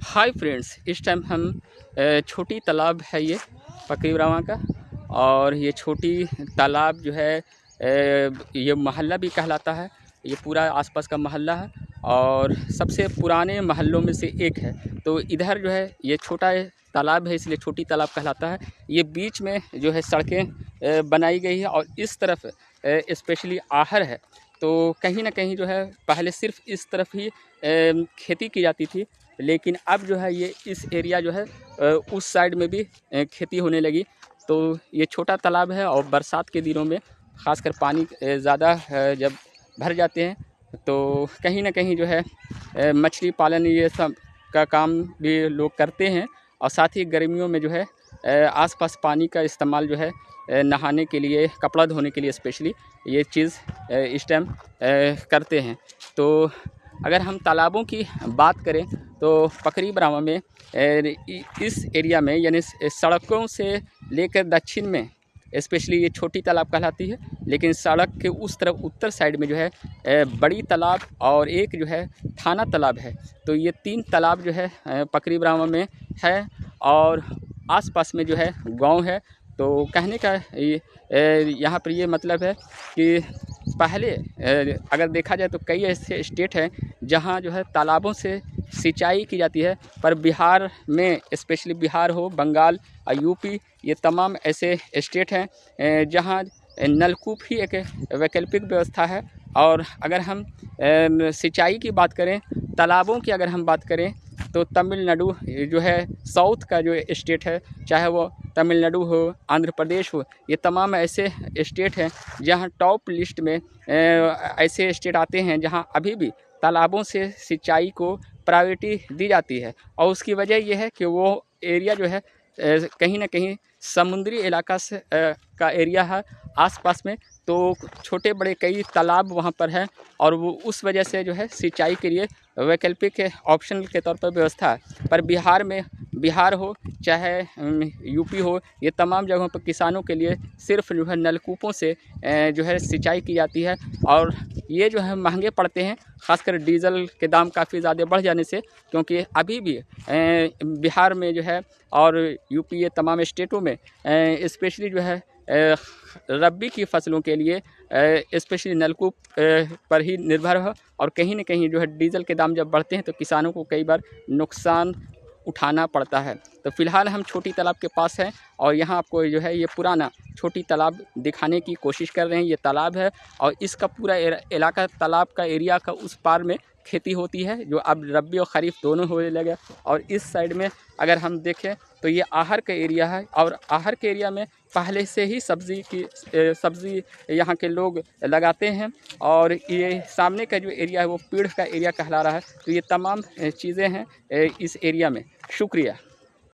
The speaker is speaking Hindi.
हाय फ्रेंड्स, इस टाइम हम छोटी तालाब है ये पकरीबरामा का। और ये छोटी तालाब जो है ये मोहल्ला भी कहलाता है। ये पूरा आसपास का मोहल्ला है और सबसे पुराने मोहल्लों में से एक है। तो इधर जो है ये छोटा तालाब है, इसलिए छोटी तालाब कहलाता है। ये बीच में जो है सड़कें बनाई गई है और इस तरफ स्पेशली आहर है। तो कहीं ना कहीं जो है पहले सिर्फ इस तरफ ही खेती की जाती थी, लेकिन अब जो है ये इस एरिया जो है उस साइड में भी खेती होने लगी। तो ये छोटा तालाब है और बरसात के दिनों में ख़ासकर पानी ज़्यादा जब भर जाते हैं तो कहीं ना कहीं जो है मछली पालन ये सब का काम भी लोग करते हैं। और साथ ही गर्मियों में जो है आसपास पानी का इस्तेमाल जो है नहाने के लिए, कपड़ा धोने के लिए स्पेशली ये चीज़ इस टाइम करते हैं। तो अगर हम तालाबों की बात करें तो पकरीबरामा में इस एरिया में यानी सड़कों से लेकर दक्षिण में स्पेशली ये छोटी तालाब कहलाती है, लेकिन सड़क के उस तरफ उत्तर साइड में जो है बड़ी तालाब और एक जो है थाना तालाब है। तो ये 3 तालाब जो है पकरीबरामा में है और आसपास में जो है गांव है। तो कहने का यहाँ पर ये मतलब है कि पहले अगर देखा जाए तो कई ऐसे स्टेट हैं जहाँ जो है तालाबों से सिंचाई की जाती है, पर बिहार में स्पेशली बिहार हो, बंगाल और यूपी, ये तमाम ऐसे स्टेट हैं जहाँ नलकूप ही एक वैकल्पिक व्यवस्था है। और अगर हम सिंचाई की बात करें, तालाबों की अगर हम बात करें तो तमिलनाडु जो है साउथ का जो स्टेट है, चाहे वो तमिलनाडु हो, आंध्र प्रदेश हो, ये तमाम ऐसे स्टेट हैं जहां टॉप लिस्ट में ऐसे स्टेट आते हैं जहां अभी भी तालाबों से सिंचाई को प्रायोरिटी दी जाती है। और उसकी वजह यह है कि वो एरिया जो है कहीं ना कहीं समुद्री इलाका से का एरिया है आसपास में। तो छोटे बड़े कई तालाब वहाँ पर हैं और वो उस वजह से जो है सिंचाई के लिए वैकल्पिक ऑप्शन के तौर पर व्यवस्था है। पर बिहार में, बिहार हो चाहे यूपी हो, ये तमाम जगहों पर किसानों के लिए सिर्फ जो है नलकूपों से जो है सिंचाई की जाती है। और ये जो है महंगे पड़ते हैं, ख़ासकर डीजल के दाम काफ़ी ज़्यादा बढ़ जाने से, क्योंकि अभी भी बिहार में जो है और यूपी, ये तमाम स्टेटों में स्पेशली जो है रब्बी की फसलों के लिए स्पेशली नलकूप पर ही निर्भर है। और कहीं न कहीं जो है डीजल के दाम जब बढ़ते हैं तो किसानों को कई बार नुकसान उठाना पड़ता है। तो फ़िलहाल हम छोटी तालाब के पास हैं और यहाँ आपको जो है ये पुराना छोटी तालाब दिखाने की कोशिश कर रहे हैं। ये तालाब है और इसका पूरा इलाका, तालाब का एरिया का उस पार में खेती होती है, जो अब रब्बी और ख़रीफ दोनों होने लगे। और इस साइड में अगर हम देखें तो ये आहर का एरिया है और आहर के एरिया में पहले से ही सब्ज़ी यहाँ के लोग लगाते हैं। और ये सामने का जो एरिया है वो पेड़ का एरिया कहला रहा है। तो ये तमाम चीज़ें हैं इस एरिया में। शुक्रिया।